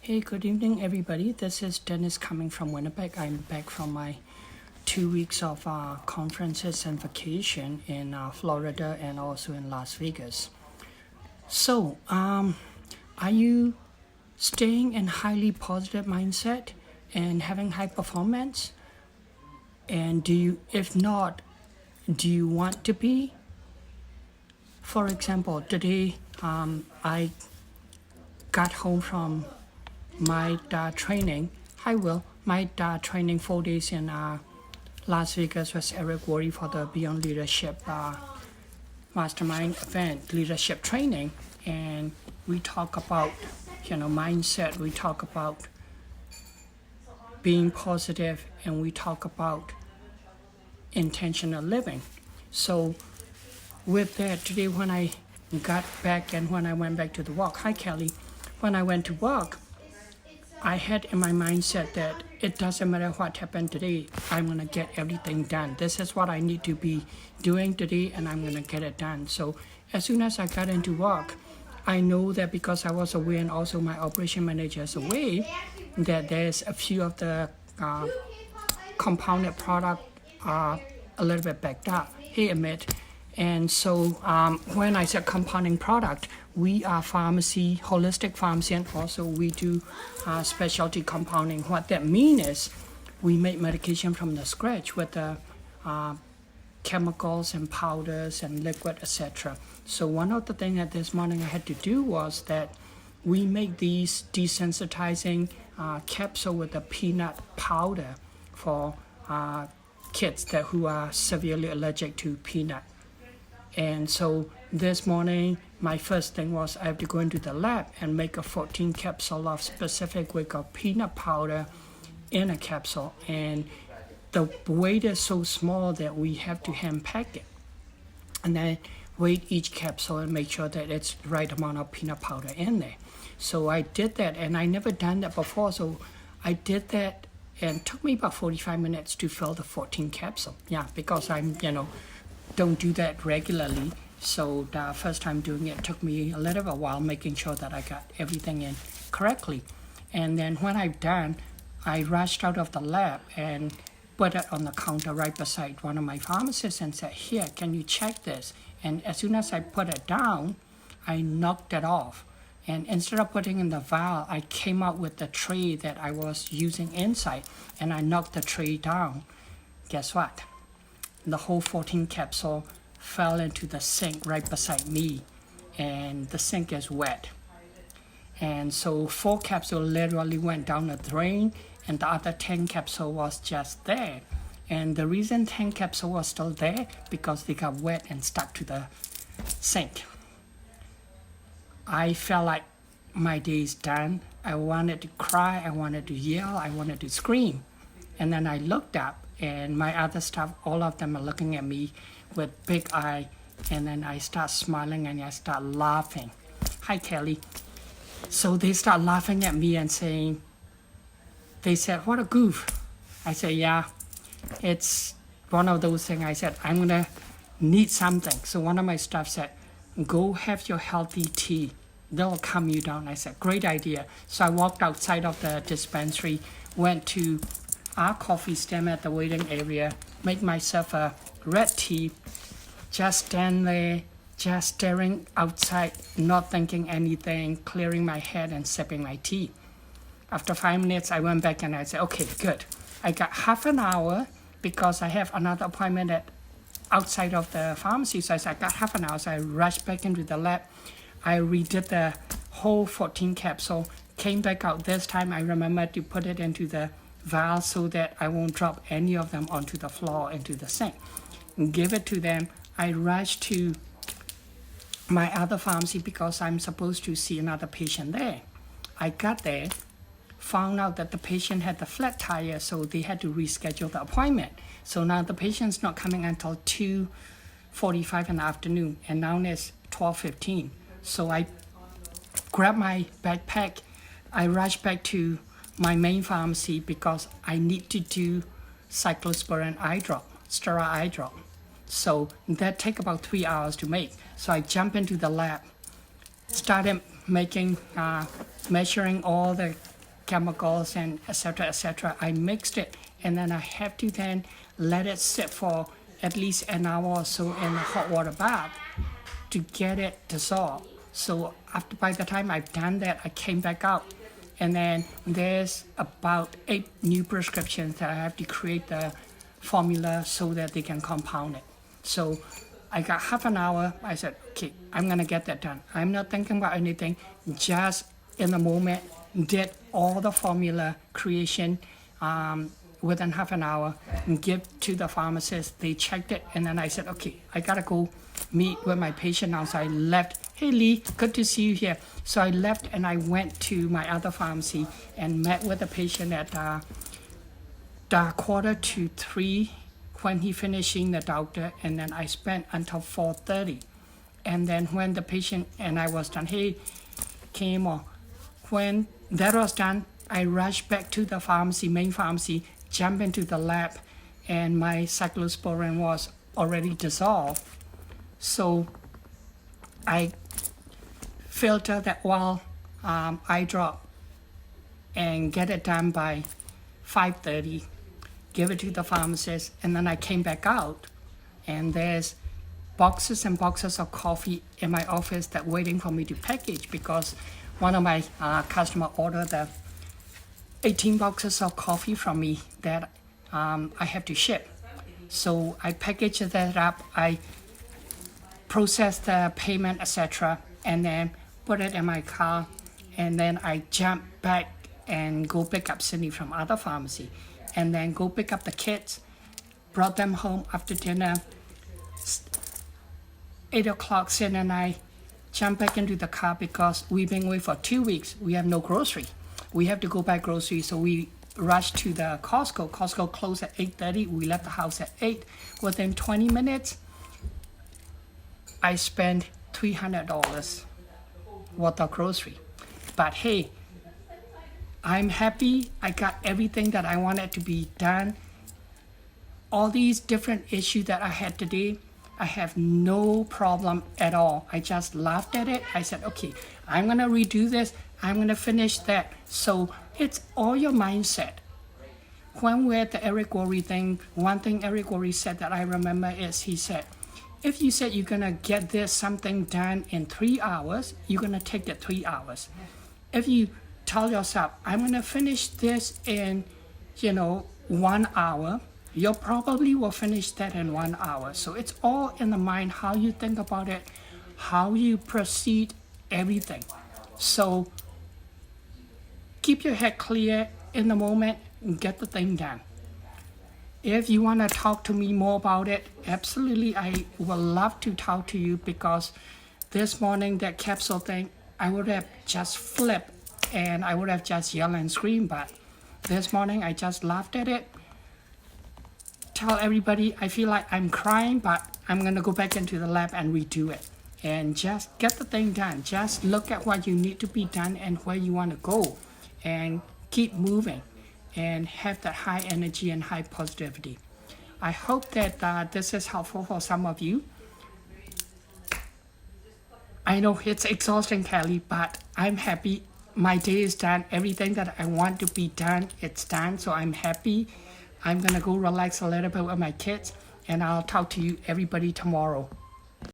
Hey, good evening, everybody. This is Dennis coming from Winnipeg. I'm back from my 2 weeks of conferences and vacation in Florida and also in Las Vegas. So, are you staying in highly positive mindset and having high performance? And if not, do you want to be? For example, today I got home from my training. Hi, Will. My training 4 days in Las Vegas was Eric Worre for the Beyond Leadership Mastermind event, leadership training, and we talk about mindset. We talk about being positive, and we talk about intentional living. So, with that, today when I got back and when I went back to the walk, hi Kelly, when I went to walk, I had in my mindset that it doesn't matter what happened today, I'm going to get everything done. This is what I need to be doing today, and I'm going to get it done. So as soon as I got into work, I know that because I was away and also my operation manager is away, that there's a few of the compounded product are a little bit backed up. Hey, Amit. And so when I said compounding product, we are pharmacy, holistic pharmacy, and also we do specialty compounding. What that means is we make medication from the scratch with the chemicals and powders and liquid, etc. So one of the things that this morning I had to do was that we make these desensitizing capsule with the peanut powder for kids who are severely allergic to peanut. And so this morning, my first thing was I have to go into the lab and make a 14 capsule of specific weight of peanut powder in a capsule. And the weight is so small that we have to hand pack it. And then weight each capsule and make sure that it's the right amount of peanut powder in there. So I did that, and I never done that before. So I did that, and it took me about 45 minutes to fill the 14 capsule. Yeah, because I'm, don't do that regularly. So the first time doing it took me a little bit of a while making sure that I got everything in correctly. And then when I'm done, I rushed out of the lab and put it on the counter right beside one of my pharmacists and said, here, can you check this? And as soon as I put it down, I knocked it off. And instead of putting in the vial, I came out with the tray that I was using inside, and I knocked the tray down. Guess what? The whole 14 capsule fell into the sink right beside me, and the sink is wet. And so 4 capsules literally went down the drain, and the other 10 capsule was just there. And the reason 10 capsule was still there, because they got wet and stuck to the sink. I felt like my day's done. I wanted to cry, I wanted to yell, I wanted to scream. And then I looked up, and my other staff, all of them are looking at me with big eye, and then I start smiling and I start laughing. Hi, Kelly. So they start laughing at me and saying, they said, what a goof. I said, yeah, it's one of those things. I said, I'm gonna need something. So one of my staff said, go have your healthy tea. They'll calm you down. I said, great idea. So I walked outside of the dispensary, went to our coffee stand at the waiting area, make myself a red tea, just stand there, just staring outside, not thinking anything, clearing my head and sipping my tea. After 5 minutes, I went back and I said, okay, good. I got half an hour because I have another appointment outside of the pharmacy. So I said, I got half an hour. So I rushed back into the lab. I redid the whole 14 capsule, came back out. This time I remembered to put it into the vial so that I won't drop any of them onto the floor, into the sink. Give it to them. I rushed to my other pharmacy because I'm supposed to see another patient there. I got there, found out that the patient had the flat tire, so they had to reschedule the appointment. So now the patient's not coming until 2:45 in the afternoon, and now it's 12:15. So I grabbed my backpack, I rushed back to my main pharmacy because I need to do cyclosporin eye drop, steroid eye drop. So that take about 3 hours to make. So I jump into the lab, started making, measuring all the chemicals and etc. I mixed it, and then I have to then let it sit for at least an hour or so in a hot water bath to get it dissolved. So after, by the time I've done that, I came back out, and then there's about 8 new prescriptions that I have to create the formula so that they can compound it. So I got half an hour. I said, okay, I'm gonna get that done. I'm not thinking about anything, just in the moment, did all the formula creation within half an hour, and give to the pharmacist. They checked it, and then I said, okay, I gotta go meet with my patient now. So I left. Hey Lee, good to see you here. So I left and I went to my other pharmacy and met with the patient at the 2:45 when he finishing the doctor, and then I spent until 4:30. And then when the patient and I was done, hey, came when that was done, I rushed back to the pharmacy, main pharmacy, jumped into the lab, and my cyclosporin was already dissolved. So I filter that oil eye drop and get it done by 5:30, give it to the pharmacist, and then I came back out, and there's boxes and boxes of coffee in my office that waiting for me to package, because one of my customer ordered the 18 boxes of coffee from me that I have to ship. So I package that up, I process the payment, etc., and then put it in my car, and then I jump back and go pick up Cindy from other pharmacy, and then go pick up the kids, brought them home after dinner. 8 o'clock, Cindy and I jump back into the car because we've been away for 2 weeks. We have no grocery. We have to go buy groceries, so we rushed to the Costco. Costco closed at 8:30. We left the house at 8. Within 20 minutes, I spent $300 worth of grocery. But hey, I'm happy. I got everything that I wanted to be done. All these different issues that I had today, I have no problem at all. I just laughed at it. I said, okay, I'm gonna redo this. I'm gonna finish that. So it's all your mindset. When we're at the Eric Worre thing, one thing Eric Worre said that I remember is, he said, if you said you're gonna get this something done in 3 hours, you're gonna take the 3 hours. If you tell yourself, I'm gonna finish this in, 1 hour, you probably will finish that in 1 hour. So it's all in the mind, how you think about it, how you proceed, everything. So keep your head clear in the moment and get the thing done. If you want to talk to me more about it, absolutely, I would love to talk to you, because this morning, that capsule thing, I would have just flipped and I would have just yelled and screamed, but this morning I just laughed at it. Tell everybody I feel like I'm crying, but I'm going to go back into the lab and redo it. And just get the thing done. Just look at what you need to be done and where you want to go, and keep moving, and have that high energy and high positivity. I hope that this is helpful for some of you. I know it's exhausting, Kelly, but I'm happy. My day is done. Everything that I want to be done, it's done. So I'm happy. I'm gonna go relax a little bit with my kids, and I'll talk to you everybody tomorrow.